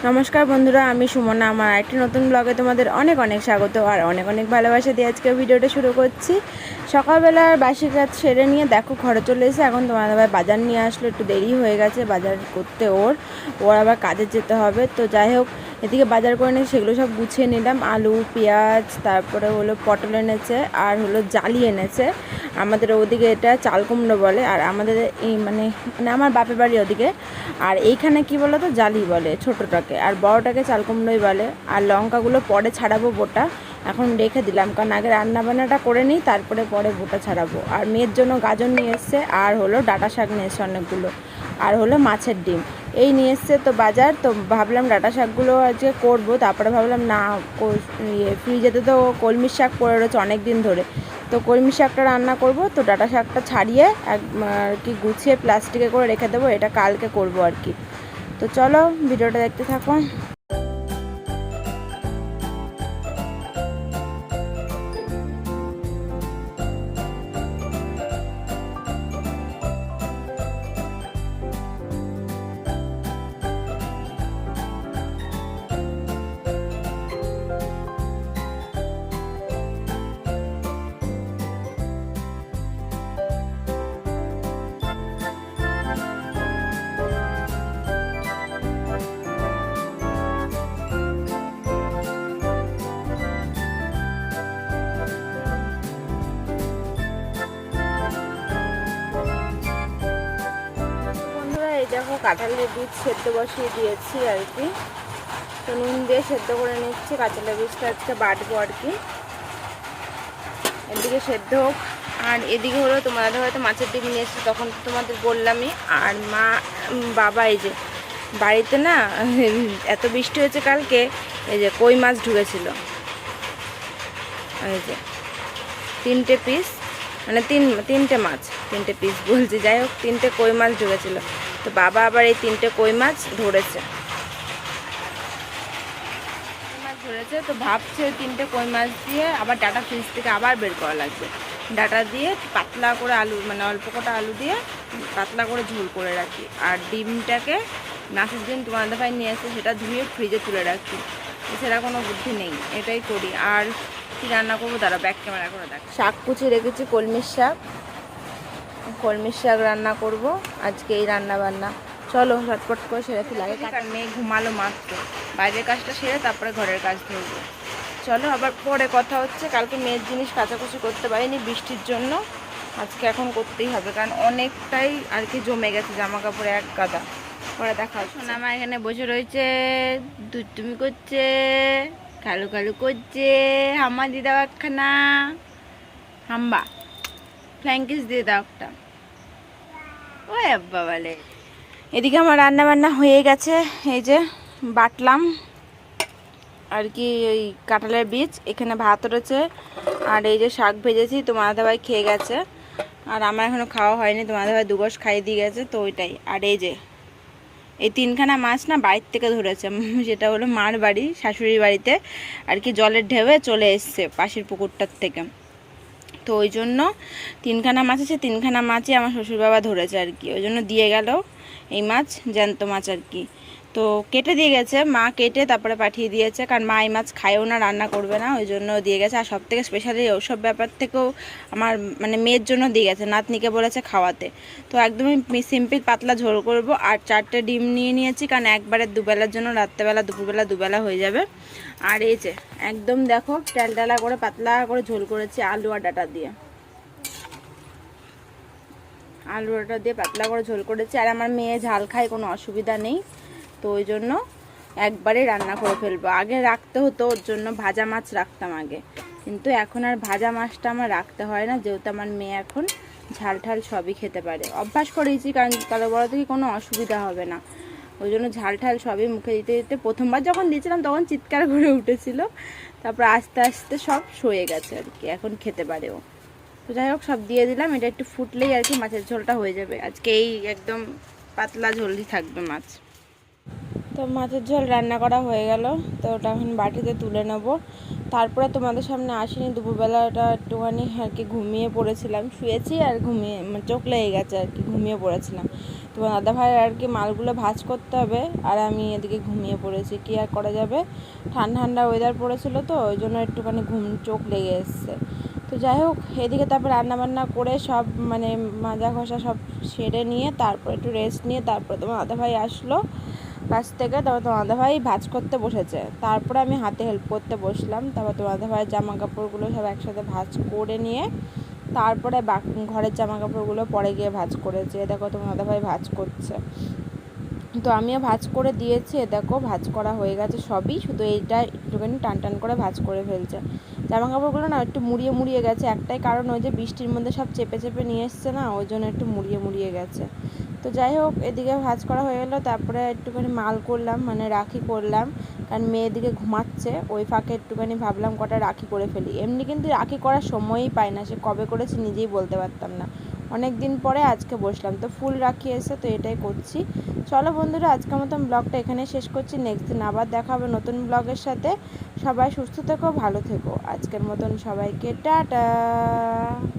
নমস্কার বন্ধুরা, আমি সুমনা। আমার একটি নতুন ব্লগে তোমাদের অনেক অনেক স্বাগত আর অনেক অনেক ভালোবাসা দিয়ে আজকে ভিডিওটা শুরু করছি। সকালবেলার বাসি কাজ সেরে নিয়ে দেখো ঘরে চলে এসে এখন তোমাদের আবার বাজার নিয়ে আসলো, একটু দেরি হয়ে গেছে বাজার করতে। ওর আবার কাজে যেতে হবে। তো যাই হোক, এদিকে বাজার করে নিয়ে সেগুলো সব গুছিয়ে নিলাম। আলু, পেঁয়াজ, তারপরে হলো পটল এনেছে আর হলো জালি এনেছে। আমাদের ওদিকে এটা চাল কুমড়ো বলে, আর আমাদের এই মানে আমার বাপের বাড়ি ওদিকে। আর এইখানে কি বলো তো, জালি বলে ছোটোটাকে, আর বড়োটাকে চাল কুমড়োই বলে। আর লঙ্কাগুলো পরে ছাড়াবো বোটা, এখন রেখে দিলাম কারণ আগে রান্নাবান্নাটা করে নিই, তারপরে পরে বোটা ছাড়াবো। আর মেয়ের জন্য গাজর নিয়ে এসছে, আর হলো ডাঁটা শাক নিয়ে এসছে অনেকগুলো, আর হলো মাছের ডিম এই নিয়ে এসছে। তো বাজার তো ভাবলাম ডাঁটা শাকগুলো আজকে করবো, তারপরে ভাবলাম না, ফ্রিজেতে তো কলমির শাক পড়ে রয়েছে অনেক দিন ধরে, তো কলমি শাকটা রান্না করব। তো ডাঁটা শাকটা ছাড়িয়ে আর কি গুছিয়ে প্লাস্টিকে করে রেখে দেবো, এটা কালকে করব আর কি। তো চলো ভিডিওটা দেখতে থাকো। দেখো কাঁঠালের বীজ সেদ্ধ বসিয়ে দিয়েছি আর কি, তো নুন দিয়ে সেদ্ধ করে নিচ্ছি। কাঁঠালের বীজটা আজকে বাটবো আর কি। এদিকে সেদ্ধ হোক, আর এদিকে হলো তোমাদের হয়তো মাছের ডিম নিয়ে এসেছে, তখন তো তোমাদের বললামই। আর বাবা এই যে বাড়িতে না এত বৃষ্টি হয়েছে কালকে, এই যে কই মাছ ঢুকেছিল, এই যে 3টে পিস, মানে তিনটে মাছ, 3টে পিস বলছি, যাই হোক 3টে কই মাছ ঢুকেছিল। তো বাবা আবার এই 3টে কই মাছ ধরেছে, তো ভাবছে 3টে কই মাছ দিয়ে আবার ডাটা ফ্রিজ থেকে আবার বের করা লাগবে। ডাটা দিয়ে পাতলা করে আলু, মানে অল্প কটা আলু দিয়ে পাতলা করে ঝোল করে রাখি। আর ডিমটাকে মাছের ডিম তোমাদের ভাই নিয়ে এসে সেটা ধুয়ে ফ্রিজে তুলে রাখি, এছাড়া কোনো বুদ্ধি নেই, এটাই করি। আর কি রান্না করবো দাঁড়া, ব্যাক ক্যামেরা করে দেখ। শাক কুচিয়ে রেখেছি, কলমির শাক রান্না করব আজকে। এই রান্না বান্না চলো ঝটপট করে সেরে ফেলে। আগে কাটার মেয়ে ঘুমালো মাত্র, বাইরের কাজটা সেরে তারপরে ঘরের কাজ ধরবো। চলো আবার পরে কথা হচ্ছে। কালকে মেয়ের জিনিস কাচাকুচি করতে পারিনি বৃষ্টির জন্য, আজকে এখন করতেই হবে কারণ অনেকটাই আর কি জমে গেছে জামা কাপড়ে এক গাদা। পরে দেখা হচ্ছে। সোনামা এখানে বসে রয়েছে, দুষ্টুমি করছে, কালু কালু করছে, হাম্মা দিয়ে দাও একখানা, হাম্বা ফ্ল্যাঙ্কিস দিয়ে দাও একটা। ও আব্বা বলে। এদিকে আমার রান্না বান্না হয়ে গেছে, এই যে বাটলাম আর কি ওই কাঁঠালের বীজ, এখানে ভাত রয়েছে, আর এই যে শাক ভেজেছি, তোমার দাদাভাই খেয়ে গেছে, আর আমার এখনো খাওয়া হয়নি, তোমার দাদাভাই দুগোশ খাইয়ে দিয়ে গেছে, তো ওইটাই। আর এই যে এই 3খানা মাছ না বাড়ির থেকে ধরেছে, সেটা হলো মার বাড়ি, শাশুড়ির বাড়িতে আর কি জলের ঢেউয়ে চলে এসছে পাশের পুকুরটার থেকে। তো ওই জন্য 3খানা মাছ আছে, 3খানা মাছই আমার শ্বশুর বাবা ধরেছে আর কি, ওই জন্য দিয়ে গেল এই মাছ, জ্যান্ত মাছ আর কি। তো কেটে দিয়ে গেছে মা, কেটে তারপরে পাঠিয়ে দিয়েছে, কারণ মা এই মাছ খায়ও না, রান্না করবে না, ওই জন্য দিয়ে গেছে। আর সব থেকে স্পেশালি ওসব ব্যাপার থেকেও আমার মানে মেয়ের জন্য দিয়ে গেছে, নাতনিকে বলেছে খাওয়াতে। তো একদমই সিম্পল পাতলা ঝোল করব। আর 4টে ডিম নিয়ে নিয়েছি, কারণ একবারে দুবেলার জন্য, রাত্রেবেলা দুপুরবেলা দুবেলা হয়ে যাবে। আর এই যে একদম দেখো টেলটেলা করে পাতলা করে ঝোল করেছি আলু আর ডাঁটা দিয়ে, আলু ডাঁটা দিয়ে পাতলা করে ঝোল করেছি। আর আমার মেয়ে ঝাল খায়, কোনো অসুবিধা নেই, তো ওই জন্য একবারে রান্না করে ফেলবো। আগে রাখতে হতো ওর জন্য ভাজা মাছ রাখতাম আগে, কিন্তু এখন আর ভাজা মাছটা আমার রাখতে হয় না, যেহেতু আমার মেয়ে এখন ঝাল ঠাল সবই খেতে পারে, অভ্যাস করেছি, কারণ তাহলে বড় থেকে কোনো অসুবিধা হবে না। ওই জন্য ঝাল ঠাল সবই মুখে দিতে দিতে, প্রথমবার যখন দিয়েছিলাম তখন চিৎকার করে উঠেছিল, তারপর আস্তে আস্তে সব সয়ে গেছে আর কি, এখন খেতে পারে ও। তো যাই হোক সব দিয়ে দিলাম, এটা একটু ফুটলেই আর কি মাছের ঝোলটা হয়ে যাবে। আজকে এই একদম পাতলা ঝোলই থাকবে মাছ। তো মাছের ঝোল রান্না করা হয়ে গেল, তো ওটা এখন বাটিতে তুলে নেব। তারপরে তোমাদের সামনে আসিনি, দুপুরবেলাটা একটুখানি আর কি ঘুমিয়ে পড়েছিলাম, শুয়েছি আর ঘুমিয়ে চোখ লেগে গেছে আর কি, ঘুমিয়ে পড়েছিলাম। তো দাদাভাই আর কি মালগুলো ভাঁজ করতে হবে, আর আমি এদিকে ঘুমিয়ে পড়েছি। কি আর করা যাবে, ঠান্ডা ঠান্ডা ওয়েদার পড়েছিল তো ওই জন্য একটুখানি চোখ লেগে এসছে। তো যাই হোক, এদিকে তারপর রান্নাবান্না করে সব মানে মাজা ঘষা সব সেরে নিয়ে তারপর একটু রেস্ট নিয়ে তারপর তোমার দাদাভাই আসলো কাছ থেকে। তারপর তোমার দাদাভাই ভাঁজ করতে বসেছে, তারপরে আমি হাতে হেল্প করতে বসলাম। তারপর তোমার দাদাভাইয়ের জামা কাপড়গুলো সব একসাথে ভাঁজ করে নিয়ে তারপরে ঘরের জামা কাপড়গুলো পরে গিয়ে ভাঁজ করেছে। দেখো তোমার দাদাভাই ভাঁজ করছে, তো আমিও ভাঁজ করে দিয়েছি। দেখো ভাঁজ করা হয়ে গেছে সবই, শুধু এইটা একটুখানি টান টান করে ভাঁজ করে ফেলছে। জামা কাপড়গুলো না একটু মুড়িয়ে মুড়িয়ে গেছে, একটাই কারণ ওই যে বৃষ্টির মধ্যে সব চেপে চেপে নিয়ে এসছে না, ওই জন্য একটু মুড়িয়ে মুড়িয়ে গেছে। তো যাই হোক, এদিকে ভাঁজ করা হয়ে গেলো। তারপরে একটুখানি মাল করলাম, মানে রাখি করলাম, কারণ মেয়ে দিকে ঘুমাচ্ছে। ওই ফাঁকে একটুখানি ভাবলাম কটা রাখি করে ফেলি। এমনি কিন্তু রাখি করার সময়ই পাই না, সে কবে করেছি নিজেই বলতে পারতাম না। অনেক দিন পরে আজকে বসলাম, তো ফুল রাখি এসে তো এটাই করছি। চলো বন্ধুরা, আজকের মতন ব্লগটা এখানেই শেষ করছি। নেক্সট দিন আবার দেখা হবে নতুন ব্লগের সাথে। সবাই সুস্থ থেকো, ভালো থেকো। আজকের মতন সবাইকে টাটা।